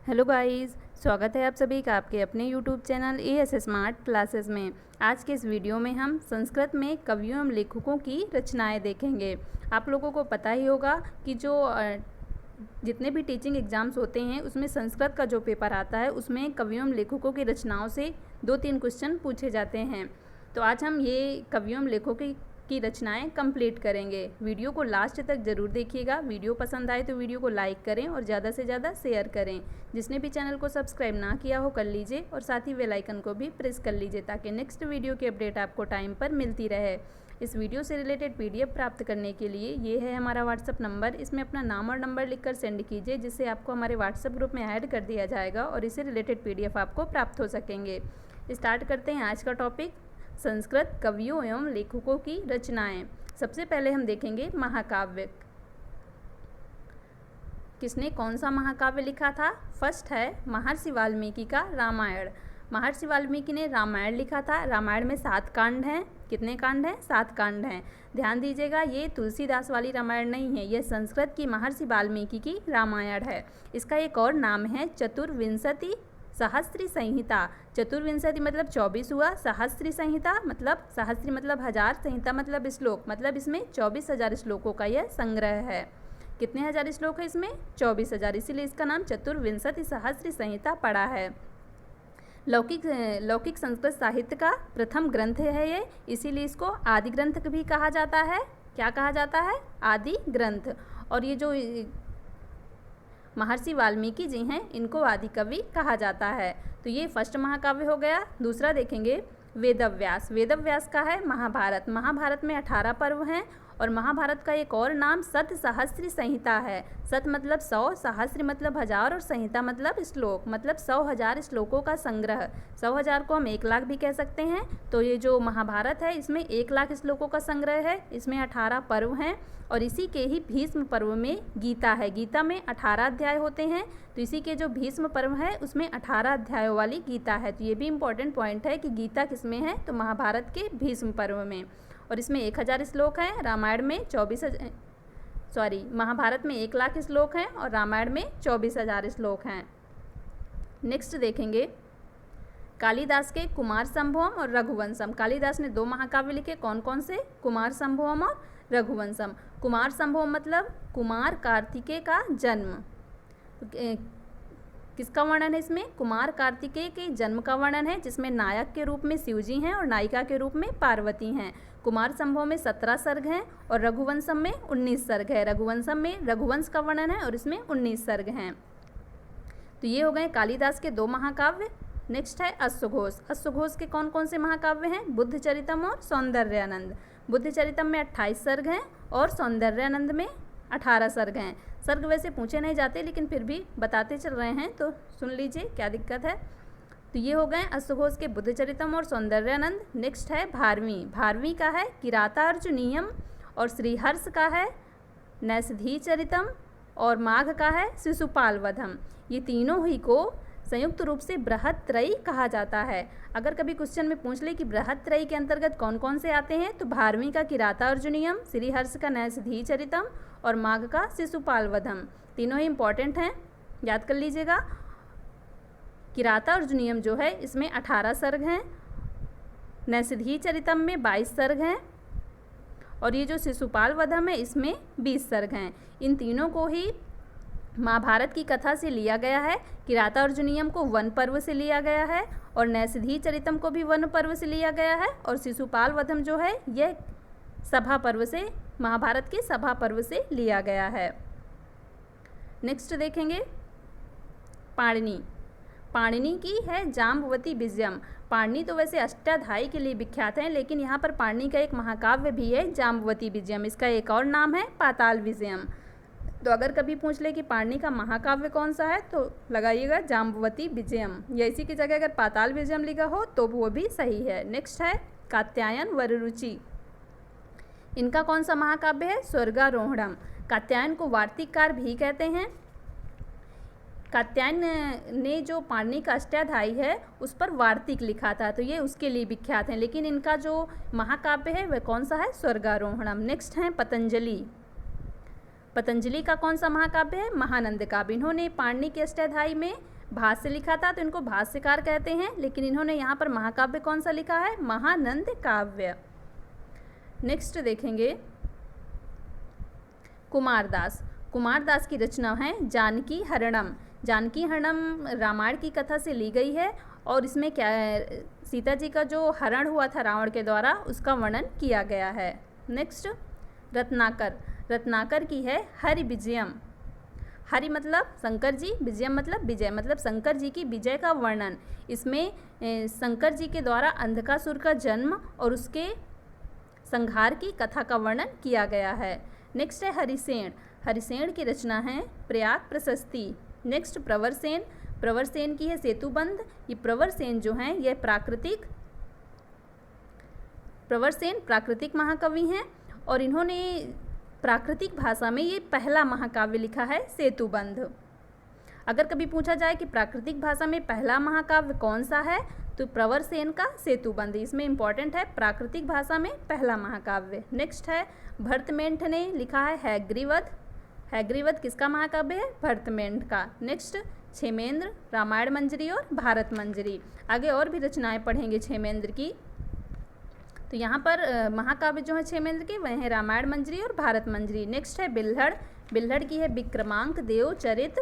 Hello guys, स्वागत है आप सभी का आपके अपने YouTube channel as smart classes में। आज के इस वीडियो में हम संस्कृत में कवियों एवं लेखकों की रचनाएं देखेंगे। आप लोगों को पता ही होगा कि जो जितने भी टीचिंग एग्ज़ाम्स होते हैं उसमें संस्कृत का जो पेपर आता है उसमें कवियों एवं लेखकों की रचनाओं से 2-3 क्वेश्चन पूछे जाते हैं। तो आज हम ये कवियों एवं लेखकों की रचनाएं कंप्लीट करेंगे। वीडियो को लास्ट तक ज़रूर देखिएगा। वीडियो पसंद आए तो वीडियो को लाइक करें और ज़्यादा से ज़्यादा शेयर करें। जिसने भी चैनल को सब्सक्राइब ना किया हो कर लीजिए और साथ ही बेल आइकन को भी प्रेस कर लीजिए ताकि नेक्स्ट वीडियो की अपडेट आपको टाइम पर मिलती रहे। इस वीडियो से रिलेटेड पीडीएफ प्राप्त करने के लिए ये है हमारा व्हाट्सअप नंबर। इसमें अपना नाम और नंबर लिखकर सेंड कीजिए जिससे आपको हमारे व्हाट्सअप ग्रुप में ऐड कर दिया जाएगा और इससे रिलेटेड पीडीएफ आपको प्राप्त हो सकेंगे। स्टार्ट करते हैं आज का टॉपिक, संस्कृत कवियों एवं लेखकों की रचनाएं। सबसे पहले हम देखेंगे महाकाव्य। किसने कौन सा महाकाव्य लिखा था? फर्स्ट है महर्षि वाल्मीकि का रामायण। महर्षि वाल्मीकि ने रामायण लिखा था। रामायण में 7 कांड हैं। कितने कांड हैं? 7 कांड हैं। ध्यान दीजिएगा, ये तुलसीदास वाली रामायण नहीं है, यह संस्कृत की महर्षि वाल्मीकि की रामायण है। इसका एक और नाम है चतुर्विंशति सहस्त्री संहिता। चतुर्विंशति मतलब 24 हुआ, सहस्त्री संहिता मतलब सहस्त्री मतलब 1000, संहिता मतलब श्लोक, मतलब इसमें 24,000 श्लोकों का यह संग्रह है। कितने हजार श्लोक है इसमें? 24,000, इसीलिए इसका नाम चतुर्विंशति सहस्त्री संहिता पड़ा है। लौकिक संस्कृत साहित्य का प्रथम ग्रंथ है ये, इसीलिए इसको आदि ग्रंथ भी कहा जाता है। क्या कहा जाता है? आदि ग्रंथ। और ये जो महर्षि वाल्मीकि जी हैं इनको आदि कवि कहा जाता है। तो ये फर्स्ट महाकाव्य हो गया। दूसरा देखेंगे वेदव्यास। वेदव्यास का है महाभारत। महाभारत में 18 पर्व हैं और महाभारत का एक और नाम शत सहस्त्री संहिता है। शत मतलब 100, सहस्त्री मतलब 1000 और संहिता मतलब श्लोक, मतलब 100,000 श्लोकों का संग्रह। 100,000 को हम 1,00,000 भी कह सकते हैं। तो ये जो महाभारत है इसमें 1,00,000 श्लोकों का संग्रह है। इसमें 18 पर्व हैं और इसी के ही भीष्म पर्व में गीता है। गीता में 18 अध्याय होते हैं, तो इसी के जो भीष्म पर्व है उसमें 18 अध्यायों वाली गीता है। तो ये भी इम्पोर्टेंट पॉइंट है कि गीता किसमें है, तो महाभारत के भीष्म पर्व में। और इसमें 1000 श्लोक हैं। रामायण में महाभारत में 1,00,000 श्लोक हैं और रामायण में 24,000 श्लोक हैं। नेक्स्ट देखेंगे कालिदास के कुमार संभवम और रघुवंशम। कालिदास ने 2 महाकाव्य लिखे। कौन कौन से? कुमार संभवम और रघुवंशम। कुमार संभवम मतलब कुमार कार्तिकेय का जन्म। किसका वर्णन है इसमें? कुमार कार्तिकेय के जन्म का वर्णन है, जिसमें नायक के रूप में शिवजी हैं और नायिका के रूप में पार्वती हैं। कुमार संभव में 17 सर्ग हैं और रघुवंशम में 19 सर्ग है। रघुवंशम में रघुवंश का वर्णन है और इसमें 19 सर्ग हैं। तो ये हो गए कालिदास के 2 महाकाव्य। नेक्स्ट है अश्वघोष। अश्वघोष के कौन कौन से महाकाव्य हैं? बुद्धचरितम और सौंदर्यानंद। बुद्धचरितम में 28 सर्ग हैं और सौंदर्यानंद में 18 सर्ग हैं। सर्ग वैसे पूछे नहीं जाते लेकिन फिर भी बताते चल रहे हैं, तो सुन लीजिए, क्या दिक्कत है। तो ये हो गए अश्वघोष के बुद्धचरितम और सौंदर्यानंद। नेक्स्ट है भारवी। भारवी का है किरातार्जुनीयम और श्रीहर्ष का है नैषधी चरितम और माघ का है शिशुपाल वधम। ये तीनों ही को संयुक्त रूप से बृहत्त्रयी कहा जाता है। अगर कभी क्वेश्चन में पूछ ले कि बृहत्त्रयी के अंतर्गत कौन कौन से आते हैं, तो भारवी का किरातार्जुनीयम, श्रीहर्ष का नैषधी चरितम और माघ का शिशुपाल वधम। तीनों ही इंपॉर्टेंट हैं, याद कर लीजिएगा। किरातार्जुनीयम जो है इसमें 18 सर्ग हैं, नैषधी चरितम में 22 सर्ग हैं और ये जो शिशुपाल वधम है इसमें 20 सर्ग हैं। इन तीनों को ही महाभारत की कथा से लिया गया है। किरातार्जुनीयम को वन पर्व से लिया गया है और नैषधी चरितम को भी वन पर्व से लिया गया है और शिशुपाल वधम जो है यह सभा पर्व से, महाभारत के सभा पर्व से लिया गया है। नेक्स्ट देखेंगे पाणिनि। पाणिनि की है जाम्बवती विजयम। पाणिनि तो वैसे अष्टाध्यायी के लिए विख्यात हैं, लेकिन यहाँ पर पाणिनि का एक महाकाव्य भी है जाम्बवती विजयम। इसका एक और नाम है पाताल विजयम। तो अगर कभी पूछ ले कि पाणिनि का महाकाव्य कौन सा है, तो लगाइएगा जाम्बवती विजयम, या इसी की जगह अगर पाताल विजयम लिखा हो तो वो भी सही है। नेक्स्ट है कात्यायन वररुचि। इनका कौन सा महाकाव्य है? स्वर्गारोहणम। कात्यायन को वार्तिककार भी कहते हैं। कात्यायन ने जो पाणिनि का अष्टाध्यायी है उस पर वार्तिक लिखा था, तो ये उसके लिए विख्यात हैं। लेकिन इनका जो महाकाव्य है वह कौन सा है? स्वर्गारोहणम। नेक्स्ट है पतंजलि। पतंजलि का कौन सा महाकाव्य है? महानंद काव्य। इन्होंने पाणिनि के अष्टाध्यायी में भाष्य लिखा था, तो इनको भाष्यकार कहते हैं, लेकिन इन्होंने यहाँ पर महाकाव्य कौन सा लिखा है? महानंद काव्य। नेक्स्ट देखेंगे कुमारदास। कुमारदास की रचना है जानकी हरणम। जानकी हरणम रामायण की कथा से ली गई है और इसमें क्या है, सीता जी का जो हरण हुआ था रावण के द्वारा उसका वर्णन किया गया है। नेक्स्ट रत्नाकर। रत्नाकर की है हरि विजयम। हरि मतलब शंकर जी, विजयम मतलब विजय, मतलब शंकर जी की विजय का वर्णन। इसमें शंकर जी के द्वारा अंधकासुर का जन्म और उसके संहार की कथा का वर्णन किया गया है। नेक्स्ट है हरिसेन। हरिसेन की रचना है प्रयाग प्रशस्ति। नेक्स्ट प्रवरसेन। प्रवरसेन की है सेतुबंध। ये प्रवरसेन जो हैं ये प्रवरसेन प्राकृतिक महाकवि हैं और इन्होंने प्राकृतिक भाषा में ये पहला महाकाव्य लिखा है सेतुबंध। अगर कभी पूछा जाए कि प्राकृतिक भाषा में पहला महाकाव्य कौन सा है तो प्रवरसेन का सेतुबंध, इसमें इंपॉर्टेंट है प्राकृतिक भाषा में पहला महाकाव्य। नेक्स्ट है भरतमेंठ ने लिखा है हैग्रीवध। हैग्रीवध किसका महाकाव्य है? भरतमेंठ का। नेक्स्ट क्षेमेंद्र, रामायण मंजरी और भारत मंजरी। आगे और भी रचनाएं पढ़ेंगे क्षेमेंद्र की। तो यहाँ पर महाकाव्य जो है क्षेमेंद्र के वह हैं रामायण मंजरी और भारत मंजरी। नेक्स्ट है बिल्हड़। बिल्हड़ की है विक्रमांक देव चरित।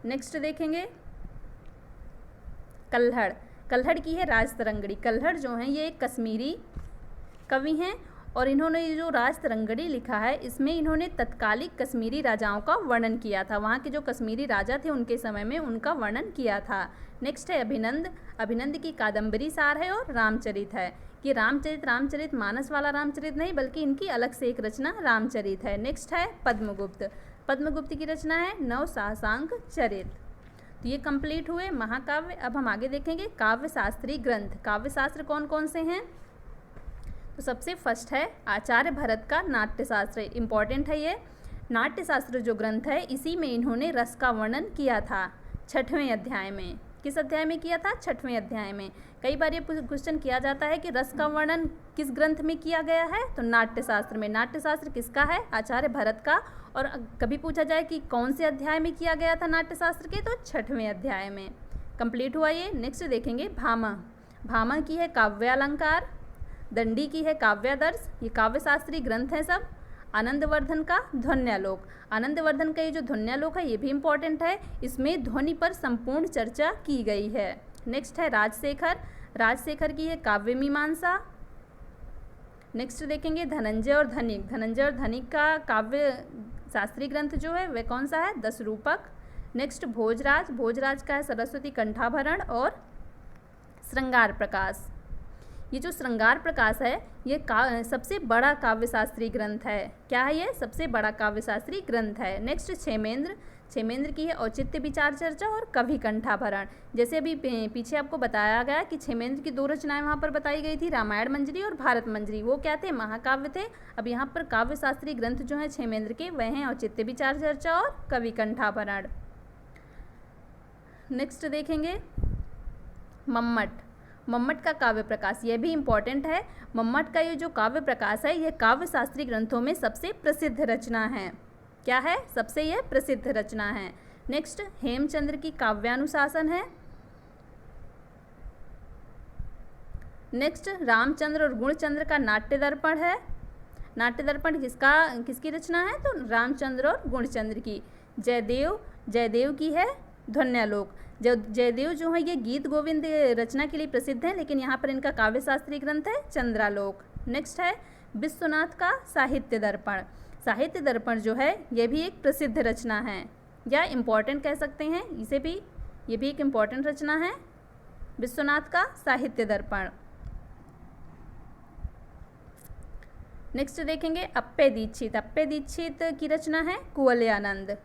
नेक्स्ट देखेंगे कल्हड़। कल्हड़ की है राजतरंगड़ी। कल्हड़ जो हैं ये एक कश्मीरी कवि हैं और इन्होंने जो राजतरंगड़ी लिखा है इसमें इन्होंने तत्कालिक कश्मीरी राजाओं का वर्णन किया था। वहाँ के जो कश्मीरी राजा थे उनके समय में उनका वर्णन किया था। नेक्स्ट है अभिनंद। अभिनंद की कादम्बरी सार है और रामचरित है। कि रामचरित मानस वाला रामचरित नहीं बल्कि इनकी अलग से एक रचना रामचरित है। नेक्स्ट है पद्मगुप्त। पद्मगुप्त की रचना है नव साहसांक चरित। तो ये कंप्लीट हुए महाकाव्य। अब हम आगे देखेंगे काव्य शास्त्री ग्रंथ। काव्य शास्त्र कौन कौन से हैं? तो सबसे फर्स्ट है आचार्य भरत का नाट्यशास्त्र। इम्पॉर्टेंट है ये। नाट्यशास्त्र जो ग्रंथ है इसी में इन्होंने रस का वर्णन किया था 6वें अध्याय में। किस अध्याय में किया था? 6वें अध्याय में। कई बार ये क्वेश्चन किया जाता है कि रस का वर्णन किस ग्रंथ में किया गया है? तो नाट्यशास्त्र में। नाट्यशास्त्र किसका है? आचार्य भरत का। और कभी पूछा जाए कि कौन से अध्याय में किया गया था नाट्यशास्त्र के, तो 6वें अध्याय में। कंप्लीट हुआ ये। नेक्स्ट देखेंगे भामा। भामा की है काव्यालंकार। दंडी की है काव्यादर्श। ये काव्य शास्त्री ग्रंथ हैं सब। आनंदवर्धन का ध्वन्यालोक। आनंदवर्धन का ये जो ध्वन्यालोक है ये भी इम्पॉर्टेंट है। इसमें ध्वनि पर संपूर्ण चर्चा की गई है। नेक्स्ट है राजशेखर। राजशेखर की है काव्य मीमांसा। नेक्स्ट देखेंगे धनंजय और धनिक। धनंजय और धनिक का काव्य शास्त्री ग्रंथ जो है वह कौन सा है? 10 रूपक। नेक्स्ट भोजराज। भोजराज का है सरस्वती कंठाभरण और श्रृंगार प्रकाश। ये जो श्रृंगार प्रकाश है ये सबसे बड़ा काव्य शास्त्री ग्रंथ है। क्या है ये? सबसे बड़ा काव्य शास्त्री ग्रंथ है। नेक्स्ट क्षेमेंद्र। क्षेमेंद्र की है औचित्य विचार चर्चा और कवि कंठाभरण। जैसे अभी पीछे आपको बताया गया कि क्षेमेंद्र की 2 रचनाएं वहाँ पर बताई गई थी, रामायण मंजरी और भारत मंजरी। वो क्या थे? महाकाव्य थे। अब यहाँ पर काव्य शास्त्री ग्रंथ जो हैं क्षेमेंद्र के वह हैं औचित्य विचार चर्चा और कवि कंठाभरण। नेक्स्ट देखेंगे मम्मट। मम्मट का काव्य प्रकाश, यह भी इम्पॉर्टेंट है। मम्मट का ये जो काव्य प्रकाश है यह काव्य शास्त्री ग्रंथों में सबसे प्रसिद्ध रचना है। क्या है? सबसे यह प्रसिद्ध रचना है। नेक्स्ट हेमचंद्र की काव्यानुशासन है। नेक्स्ट रामचंद्र और गुणचंद्र का नाट्य दर्पण है। नाट्य दर्पण किसकी रचना है? तो रामचंद्र और गुणचंद्र की। जयदेव की है ध्वन्यालोक। जयदेव जो है ये गीत गोविंद रचना के लिए प्रसिद्ध है, लेकिन यहाँ पर इनका काव्य शास्त्री ग्रंथ है चंद्रालोक। नेक्स्ट है विश्वनाथ का साहित्य दर्पण। साहित्य दर्पण जो है ये भी एक प्रसिद्ध रचना है या इम्पॉर्टेंट कह सकते हैं इसे भी। ये भी एक इम्पॉर्टेंट रचना है विश्वनाथ का साहित्य दर्पण। नेक्स्ट देखेंगे अप्पे दीक्षित। अप्पे दीक्षित की रचना है कुवलयानंद।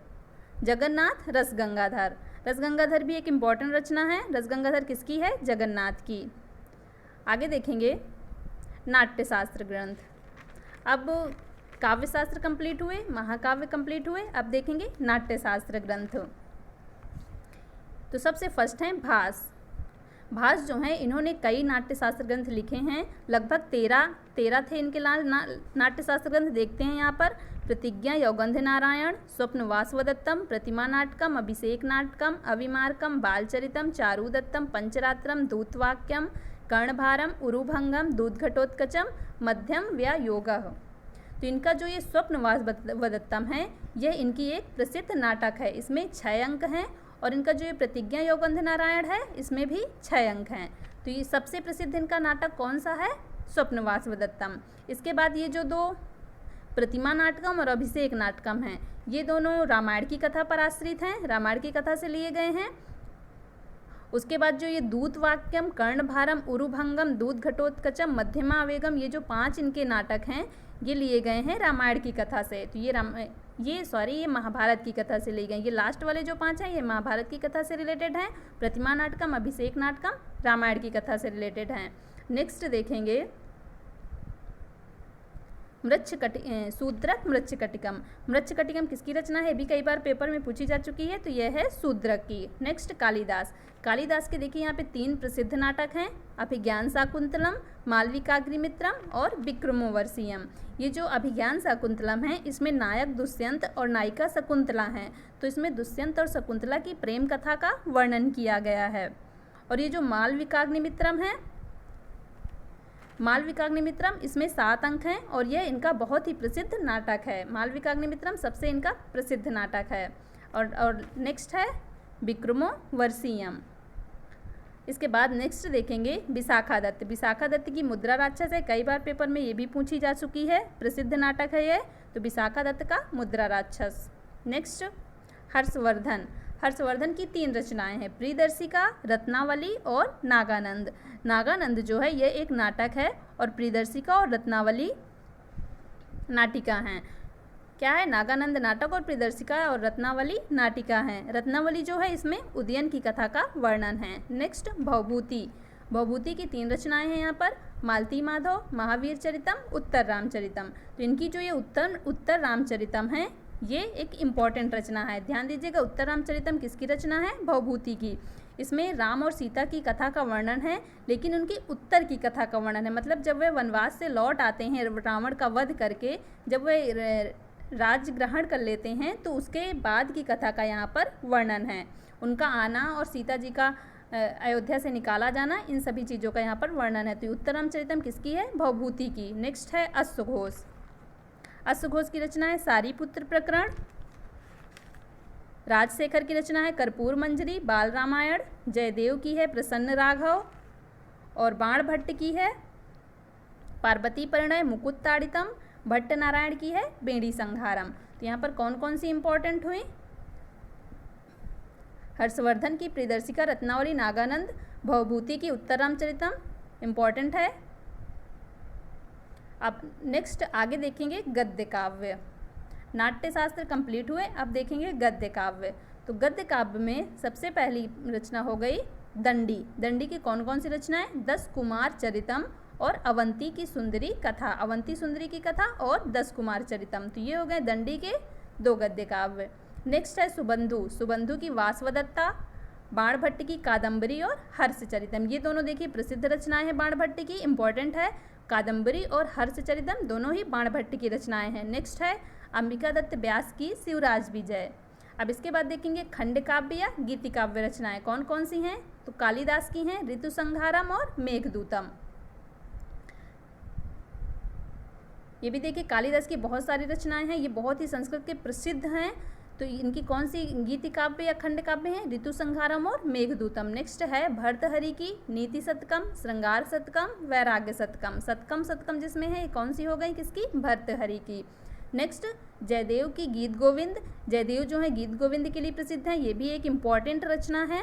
जगन्नाथ रसगंगाधर। रसगंगाधर भी एक इम्पॉर्टेंट रचना है। रसगंगाधर किसकी है? जगन्नाथ की। आगे देखेंगे नाट्यशास्त्र ग्रंथ। अब काव्यशास्त्र कंप्लीट हुए, महाकाव्य कंप्लीट हुए। अब देखेंगे नाट्यशास्त्र ग्रंथ। तो सबसे फर्स्ट है भास। भास जो हैं इन्होंने कई नाट्यशास्त्र ग्रंथ लिखे हैं, लगभग 13 थे इनके नाट्यशास्त्र ग्रंथ। देखते हैं यहाँ पर प्रतिज्ञा, यौगंध नारायण, स्वप्न वासवदत्तम, प्रतिमा नाटकम, अभिषेक नाटकम, अविमार्कम, बालचरितम, चारुदत्तम, पंचरात्रम, दूतवाक्यम, कर्णभारम, उरुभंगम, दूधघटोत्कचम, मध्यम व्यायोगः। तो इनका जो ये स्वप्न वासवदत्तम है यह इनकी एक प्रसिद्ध नाटक है, इसमें 6 अंक हैं। और इनका जो ये प्रतिज्ञा यौगंध नारायण है इसमें भी 6 अंक हैं। तो ये सबसे प्रसिद्ध इनका नाटक कौन सा है? स्वप्न वासवदत्तम। इसके बाद ये जो 2 प्रतिमा नाटकम और अभिषेक नाटकम हैं ये दोनों रामायण की कथा पर आश्रित हैं, रामायण की कथा से लिए गए हैं। उसके बाद जो ये दूतवाक्यम, कर्णभारम, उरुभंगम, दूधघटोत्कचम, मध्यमा वेगम, ये जो 5 इनके नाटक हैं ये लिए गए हैं रामायण की कथा से। तो ये महाभारत की कथा से लिए गए। ये लास्ट वाले जो 5 हैं ये महाभारत की कथा से रिलेटेड हैं। प्रतिमा नाटकम, अभिषेक नाटकम रामायण की कथा से रिलेटेड हैं। नेक्स्ट देखेंगे शूद्रक मृच्छकटिकम। मृच्छकटिकम किसकी रचना है? भी कई बार पेपर में पूछी जा चुकी है, तो यह है शूद्रक की। नेक्स्ट कालिदास। कालिदास के देखिए यहाँ पे 3 प्रसिद्ध नाटक हैं, अभिज्ञान शाकुंतलम, मालविकाग्निमित्रम और विक्रमोर्वशीयम। ये जो अभिज्ञान शाकुंतलम है इसमें नायक दुष्यंत और नायिका शकुंतला हैं। तो इसमें दुष्यंत और शकुंतला की प्रेम कथा का वर्णन किया गया है। और ये जो मालविकाग्निमित्रम है, मालविकाग्निमित्रम इसमें 7 अंक हैं और यह इनका बहुत ही प्रसिद्ध नाटक है। मालविकाग्निमित्रम सबसे इनका प्रसिद्ध नाटक है। और नेक्स्ट है विक्रमोर्वशीयम। इसके बाद नेक्स्ट देखेंगे विशाखा दत्त। विशाखा दत्त की मुद्रा राक्षस है, कई बार पेपर में ये भी पूछी जा चुकी है, प्रसिद्ध नाटक है ये। तो विशाखा दत्त का मुद्रा राक्षस। नेक्स्ट हर्षवर्धन। हर्षवर्धन की 3 रचनाएं हैं, प्रियदर्शिका, रत्नावली और नागानंद। नागानंद जो है ये एक नाटक है और प्रियदर्शिका और रत्नावली नाटिका हैं। क्या है? नागानंद नाटक और प्रियदर्शिका और रत्नावली नाटिका हैं। रत्नावली जो है इसमें उदयन की कथा का वर्णन है। नेक्स्ट भवभूति। भवभूति की 3 रचनाएं हैं यहाँ पर, मालती माधव, महावीर चरितम, उत्तर रामचरितम। तो इनकी जो ये उत्तर रामचरितम है ये एक इम्पॉर्टेंट रचना है, ध्यान दीजिएगा। उत्तर रामचरितम किसकी रचना है? भवभूति की। इसमें राम और सीता की कथा का वर्णन है, लेकिन उनकी उत्तर की कथा का वर्णन है। मतलब जब वे वनवास से लौट आते हैं रावण का वध करके, जब वे राज्य ग्रहण कर लेते हैं तो उसके बाद की कथा का यहाँ पर वर्णन है। उनका आना और सीता जी का अयोध्या से निकाला जाना, इन सभी चीज़ों का यहाँ पर वर्णन है। तो उत्तर रामचरितम किसकी है? भवभूति की। नेक्स्ट है अश्वघोष। अश्वघोष की रचना है सारीपुत्र प्रकरण। राजशेखर की रचना है कर्पूर मंजरी, बाल रामायण। जयदेव की है प्रसन्न राघव और बाण भट्ट की है पार्वती परिणय, मुकुट ताड़ितम। भट्ट नारायण की है बेड़ी संहारम। तो यहाँ पर कौन कौन सी इंपॉर्टेंट हुई? हर्षवर्धन की प्रियदर्शिका, रत्नावली, नागानंद। भवभूति की उत्तर रामचरितम इम्पॉर्टेंट है। अब नेक्स्ट आगे देखेंगे गद्य काव्य। नाट्यशास्त्र कंप्लीट हुए, अब देखेंगे गद्य काव्य। तो गद्य काव्य में सबसे पहली रचना हो गई दंडी। दंडी की कौन कौन सी रचनाएं? 10 कुमार चरितम और अवंती की सुंदरी कथा, अवंती सुंदरी की कथा और 10 कुमार चरितम। तो ये हो गए दंडी के 2 गद्य काव्य। नेक्स्ट है सुबंधु। सुबंधु की वासवदत्ता, बाण भट्ट की कादम्बरी और हर्षचरितम। ये दोनों देखिए प्रसिद्ध रचनाएं हैं बाण भट्ट की, इंपॉर्टेंट है। कादम्बरी और हर्षचरितम दोनों ही बाण भट्ट की रचनाएं हैं। नेक्स्ट है अंबिका दत्त व्यास की शिवराज विजय। अब इसके बाद देखेंगे खंड काव्य या गीति काव्य रचनाएं कौन कौन सी हैं? तो कालिदास की हैं ऋतु संहारम और मेघदूतम। ये भी देखिए कालिदास की बहुत सारी रचनाएं हैं, ये बहुत ही संस्कृत के प्रसिद्ध हैं। तो इनकी कौन सी गीति काव्य या खंड काव्य हैं? ऋतु संहारम और मेघदूतम। नेक्स्ट है भर्तहरि की नीति शतकम, श्रृंगार शतकम, वैराग्य शतकम। शतकम जिसमें है कौन सी हो गई? किसकी? भर्तहरि की। नेक्स्ट जयदेव की गीत गोविंद। जयदेव जो है गीत गोविंद के लिए प्रसिद्ध है, ये भी एक इम्पॉर्टेंट रचना है,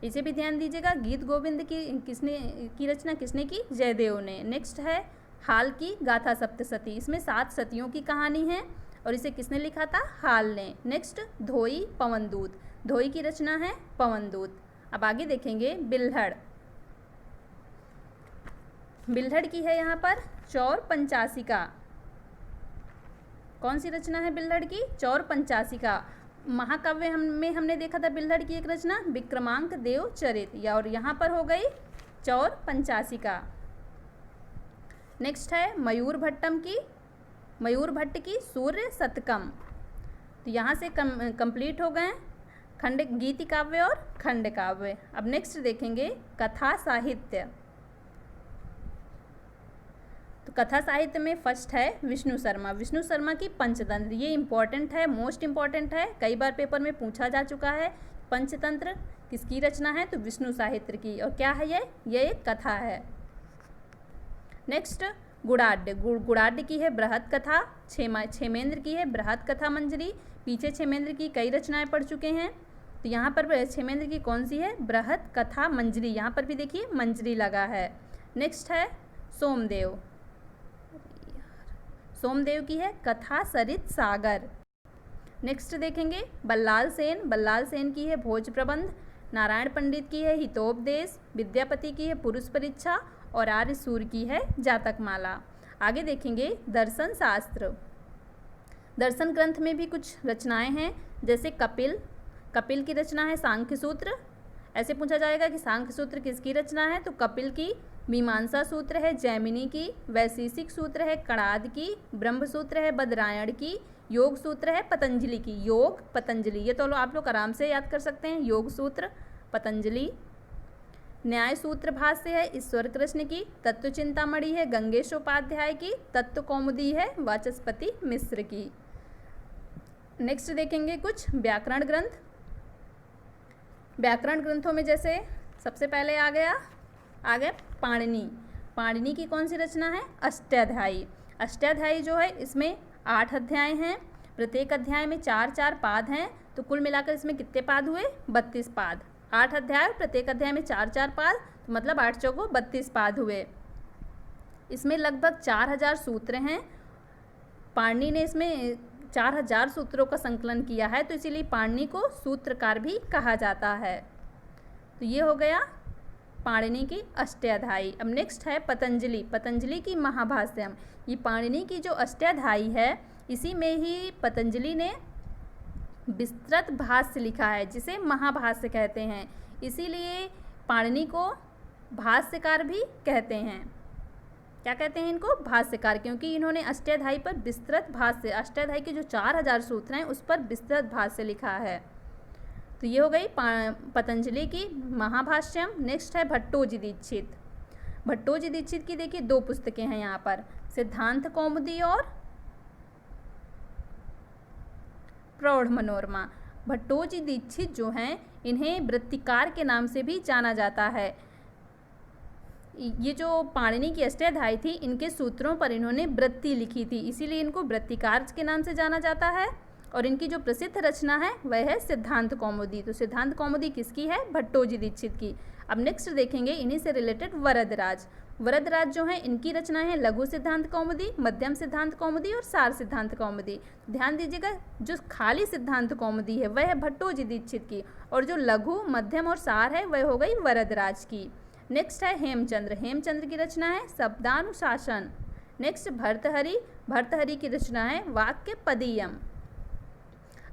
इसे भी ध्यान दीजिएगा। गीत गोविंद की रचना किसने की? जयदेव ने। नेक्स्ट है हाल की गाथा सप्तशती। इसमें 7 सतियों की कहानी है और इसे किसने लिखा था? हाल ने। नेक्स्ट धोई पवनदूत। धोई की रचना है पवनदूत। अब आगे देखेंगे बिल्हड़। बिल्हड़ की है यहाँ पर चौर पंचासिका। कौन सी रचना है बिल्हड़ की? चौर पंचासिका। महाकाव्य में हमने देखा था बिल्हड़ की एक रचना विक्रमांक देव चरित, या और यहाँ पर हो गई चौर पंचाशिका। नेक्स्ट है मयूर भट्ट की सूर्य शतकम। तो यहाँ से कंप्लीट हो गए खंड गीति काव्य और खंड काव्य। अब नेक्स्ट देखेंगे कथा साहित्य। तो कथा साहित्य में फर्स्ट है विष्णु शर्मा की पंचतंत्र। ये इम्पॉर्टेंट है, मोस्ट इम्पॉर्टेंट है, कई बार पेपर में पूछा जा चुका है। पंचतंत्र किसकी रचना है? तो विष्णु साहित्य की। और क्या है ये एक कथा है। नेक्स्ट गुड़ाढ्य की है बृहत कथा, क्षेमेंद्र की है बृहत कथा मंजरी। पीछे क्षेमेंद्र की कई रचनाएं पढ़ चुके हैं, तो यहाँ पर क्षेमेंद्र की कौन सी है? बृहत कथा मंजरी। यहाँ पर भी देखिए मंजरी लगा है। नेक्स्ट है सोमदेव की है कथा सरित सागर। नेक्स्ट देखेंगे बल्लाल सेन की है भोज प्रबंध। नारायण पंडित की है हितोपदेश। विद्यापति की है पुरुष परीक्षा और आर्य सूर की है जातकमाला। आगे देखेंगे दर्शन शास्त्र। दर्शन ग्रंथ में भी कुछ रचनाएं हैं, जैसे कपिल की रचना है सांख्य सूत्र। ऐसे पूछा जाएगा कि सांख्य सूत्र किसकी रचना है? तो कपिल की। मीमांसा सूत्र है जैमिनी की। वैशेषिक सूत्र है कणाद की। ब्रह्म सूत्र है बदरायण की। योग सूत्र है पतंजलि की। योग पतंजलि, ये तो आप लोग आराम से याद कर सकते हैं, योग सूत्र पतंजलि। न्याय सूत्र भाष्य है ईश्वर कृष्ण की। तत्व चिंतामणि है गंगेशोपाध्याय की। तत्व कौमुदी है वाचस्पति मिश्र की। नेक्स्ट देखेंगे कुछ व्याकरण ग्रंथ। व्याकरण ग्रंथों में जैसे सबसे पहले आ गया पाणिनि की कौन सी रचना है? अष्टाध्यायी। अष्टाध्यायी जो है इसमें 8 अध्याय हैं। प्रत्येक अध्याय में 4-4 पाद हैं, तो कुल मिलाकर इसमें कितने पाद हुए? 32 पाद। 8 अध्याय, प्रत्येक अध्याय में 4-4 पाद, तो मतलब 8 चौको 32 पाद हुए। इसमें लगभग 4000 सूत्र हैं। पाणिनि ने इसमें 4000 सूत्रों का संकलन किया है, तो इसीलिए पाणिनि को सूत्रकार भी कहा जाता है। तो ये हो गया पाणिनि की अष्टाध्यायी। अब नेक्स्ट है पतंजलि की महाभाष्यम। ये पाणिनि की जो अष्टाध्यायी है, इसी में ही पतंजलि ने विस्तृत भाष्य लिखा है, जिसे महाभाष्य कहते हैं। इसीलिए पाणिनि को भाष्यकार भी कहते हैं। क्या कहते हैं इनको? भाष्यकार, क्योंकि इन्होंने अष्टाध्यायी पर विस्तृत भाष्य, अष्टाध्यायी के जो 4000 सूत्र हैं उस पर विस्तृत भाष्य लिखा है। तो ये हो गई पतंजलि की महाभाष्यम। नेक्स्ट है भट्टोजी दीक्षित की देखिए 2 पुस्तकें हैं यहाँ पर, सिद्धांत कौमुदी और प्रौढ़ मनोरमा। भट्टोजी दीक्षित जो हैं, इन्हें वृत्तिकार के नाम से भी जाना जाता है। ये जो पाणिनि की अष्टाध्यायी थी, इनके सूत्रों पर इन्होंने वृत्ति लिखी थी, इसीलिए इनको वृत्तिकार के नाम से जाना जाता है। और इनकी जो प्रसिद्ध रचना है वह है सिद्धांत कौमुदी। तो सिद्धांत कौमुदी किसकी है? भट्टोजी दीक्षित की। अब नेक्स्ट देखेंगे इन्हीं से रिलेटेड वरदराज जो है, इनकी रचनाएं हैं लघु सिद्धांत कौमुदी, मध्यम सिद्धांत कौमुदी और सार सिद्धांत कौमुदी। ध्यान दीजिएगा, जो खाली सिद्धांत कौमुदी है वह है भट्टोजी दीक्षित की, और जो लघु, मध्यम और सार है वह हो गई वरदराज की। नेक्स्ट है हेमचंद्र की रचना है शब्दानुशासन। नेक्स्ट भर्तहरि की रचना है वाक्य पदीयम।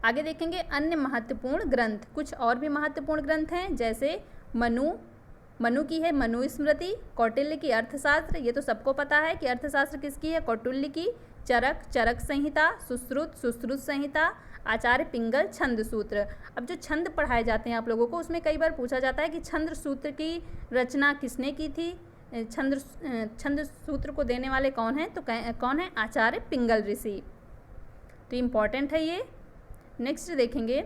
आगे देखेंगे अन्य महत्वपूर्ण ग्रंथ। कुछ और भी महत्वपूर्ण ग्रंथ हैं, जैसे मनु की है मनुस्मृति। कौटिल्य की अर्थशास्त्र, ये तो सबको पता है कि अर्थशास्त्र किसकी है? कौटिल्य की। चरक संहिता। सुश्रुत संहिता। आचार्य पिंगल छंद सूत्र। अब जो छंद पढ़ाए जाते हैं आप लोगों को, उसमें कई बार पूछा जाता है कि छंद सूत्र की रचना किसने की थी? छंद सूत्र को देने वाले कौन हैं? तो कौन है? आचार्य पिंगल ऋषि। तो इम्पॉर्टेंट है ये। नेक्स्ट देखेंगे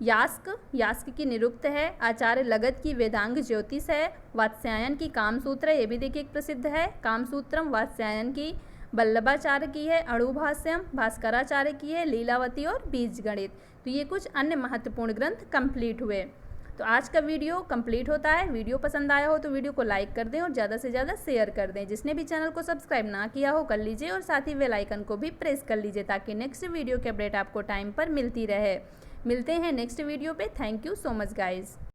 यास्क की निरुक्त है। आचार्य लगद की वेदांग ज्योतिष है। वात्स्यायन की कामसूत्र, ये भी देखिए एक प्रसिद्ध है, कामसूत्रम वात्स्यायन की। वल्लभाचार्य की है अणुभाष्यम। भास्कराचार्य की है लीलावती और बीजगणित। तो ये कुछ अन्य महत्वपूर्ण ग्रंथ कंप्लीट हुए। तो आज का वीडियो कंप्लीट होता है। वीडियो पसंद आया हो तो वीडियो को लाइक कर दें और ज़्यादा से ज़्यादा शेयर कर दें। जिसने भी चैनल को सब्सक्राइब ना किया हो कर लीजिए, और साथ ही बेल आइकन को भी प्रेस कर लीजिए, ताकि नेक्स्ट वीडियो की अपडेट आपको टाइम पर मिलती रहे। मिलते हैं नेक्स्ट वीडियो पे। Thank you so much guys.